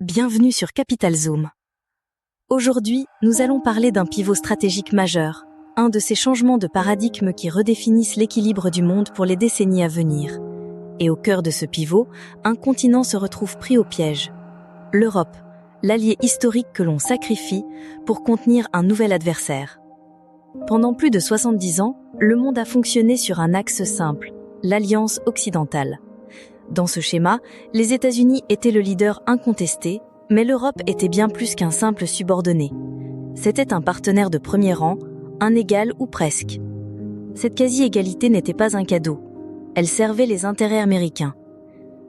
Bienvenue sur Capital Zoom. Aujourd'hui, nous allons parler d'un pivot stratégique majeur, un de ces changements de paradigme qui redéfinissent l'équilibre du monde pour les décennies à venir. Et au cœur de ce pivot, un continent se retrouve pris au piège. L'Europe, l'allié historique que l'on sacrifie pour contenir un nouvel adversaire. Pendant plus de 70 ans, le monde a fonctionné sur un axe simple, l'Alliance occidentale. Dans ce schéma, les États-Unis étaient le leader incontesté, mais l'Europe était bien plus qu'un simple subordonné. C'était un partenaire de premier rang, un égal ou presque. Cette quasi-égalité n'était pas un cadeau. Elle servait les intérêts américains.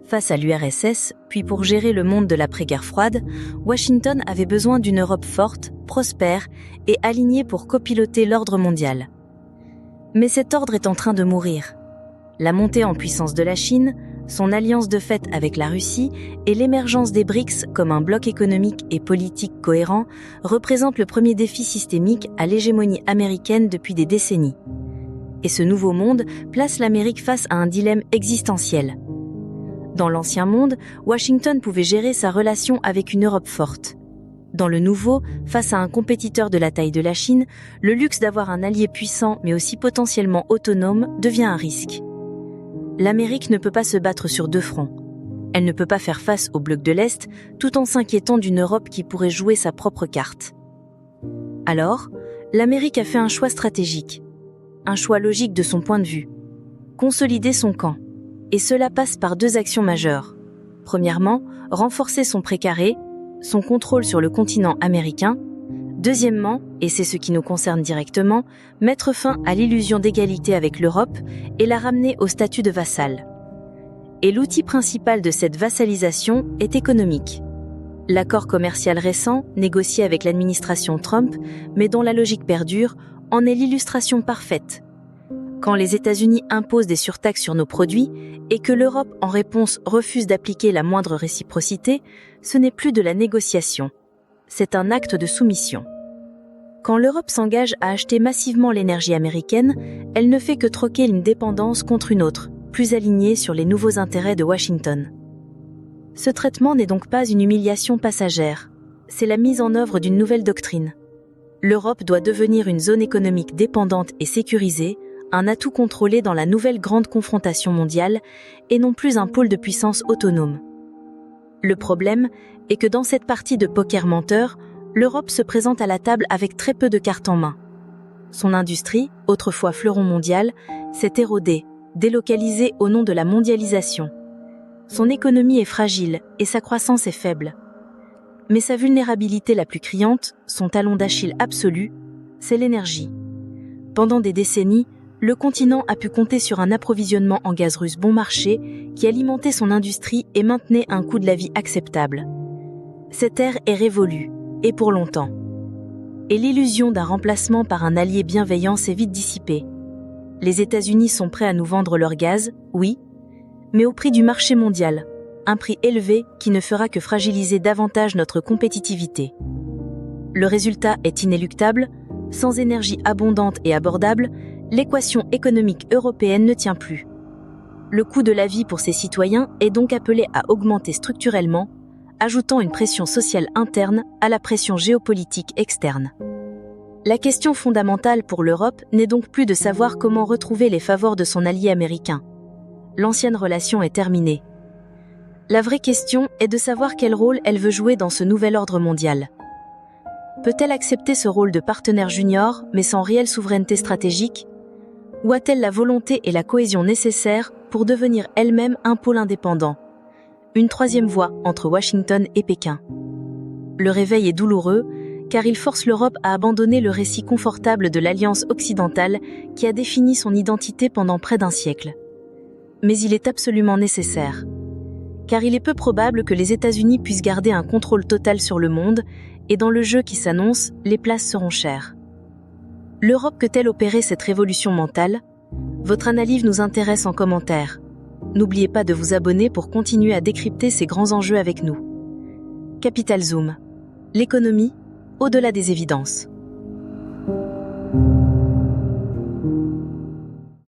Face à l'URSS, puis pour gérer le monde de l'après-guerre froide, Washington avait besoin d'une Europe forte, prospère et alignée pour copiloter l'ordre mondial. Mais cet ordre est en train de mourir. La montée en puissance de la Chine, son alliance de fait avec la Russie et l'émergence des BRICS comme un bloc économique et politique cohérent représentent le premier défi systémique à l'hégémonie américaine depuis des décennies. Et ce nouveau monde place l'Amérique face à un dilemme existentiel. Dans l'ancien monde, Washington pouvait gérer sa relation avec une Europe forte. Dans le nouveau, face à un compétiteur de la taille de la Chine, le luxe d'avoir un allié puissant mais aussi potentiellement autonome devient un risque. L'Amérique ne peut pas se battre sur deux fronts. Elle ne peut pas faire face au bloc de l'Est tout en s'inquiétant d'une Europe qui pourrait jouer sa propre carte. Alors, l'Amérique a fait un choix stratégique, un choix logique de son point de vue. Consolider son camp. Et cela passe par deux actions majeures. Premièrement, renforcer son précaré, son contrôle sur le continent américain. Deuxièmement, et c'est ce qui nous concerne directement, mettre fin à l'illusion d'égalité avec l'Europe et la ramener au statut de vassal. Et l'outil principal de cette vassalisation est économique. L'accord commercial récent, négocié avec l'administration Trump, mais dont la logique perdure, en est l'illustration parfaite. Quand les États-Unis imposent des surtaxes sur nos produits et que l'Europe, en réponse, refuse d'appliquer la moindre réciprocité, ce n'est plus de la négociation. C'est un acte de soumission. Quand l'Europe s'engage à acheter massivement l'énergie américaine, elle ne fait que troquer une dépendance contre une autre, plus alignée sur les nouveaux intérêts de Washington. Ce traitement n'est donc pas une humiliation passagère, c'est la mise en œuvre d'une nouvelle doctrine. L'Europe doit devenir une zone économique dépendante et sécurisée, un atout contrôlé dans la nouvelle grande confrontation mondiale, et non plus un pôle de puissance autonome. Le problème est que dans cette partie de poker menteur, l'Europe se présente à la table avec très peu de cartes en main. Son industrie, autrefois fleuron mondial, s'est érodée, délocalisée au nom de la mondialisation. Son économie est fragile et sa croissance est faible. Mais sa vulnérabilité la plus criante, son talon d'Achille absolu, c'est l'énergie. Pendant des décennies, le continent a pu compter sur un approvisionnement en gaz russe bon marché qui alimentait son industrie et maintenait un coût de la vie acceptable. Cette ère est révolue, et pour longtemps. Et l'illusion d'un remplacement par un allié bienveillant s'est vite dissipée. Les États-Unis sont prêts à nous vendre leur gaz, oui, mais au prix du marché mondial, un prix élevé qui ne fera que fragiliser davantage notre compétitivité. Le résultat est inéluctable, sans énergie abondante et abordable, l'équation économique européenne ne tient plus. Le coût de la vie pour ses citoyens est donc appelé à augmenter structurellement, ajoutant une pression sociale interne à la pression géopolitique externe. La question fondamentale pour l'Europe n'est donc plus de savoir comment retrouver les faveurs de son allié américain. L'ancienne relation est terminée. La vraie question est de savoir quel rôle elle veut jouer dans ce nouvel ordre mondial. Peut-elle accepter ce rôle de partenaire junior, mais sans réelle souveraineté stratégique ? Ou a-t-elle la volonté et la cohésion nécessaires pour devenir elle-même un pôle indépendant ? Une troisième voie entre Washington et Pékin. Le réveil est douloureux, car il force l'Europe à abandonner le récit confortable de l'Alliance occidentale qui a défini son identité pendant près d'un siècle. Mais il est absolument nécessaire. Car il est peu probable que les États-Unis puissent garder un contrôle total sur le monde, et dans le jeu qui s'annonce, les places seront chères. L'Europe peut-elle opérer cette révolution mentale ? Votre analyse nous intéresse en commentaire. N'oubliez pas de vous abonner pour continuer à décrypter ces grands enjeux avec nous. Capital Zoom. L'économie, au-delà des évidences.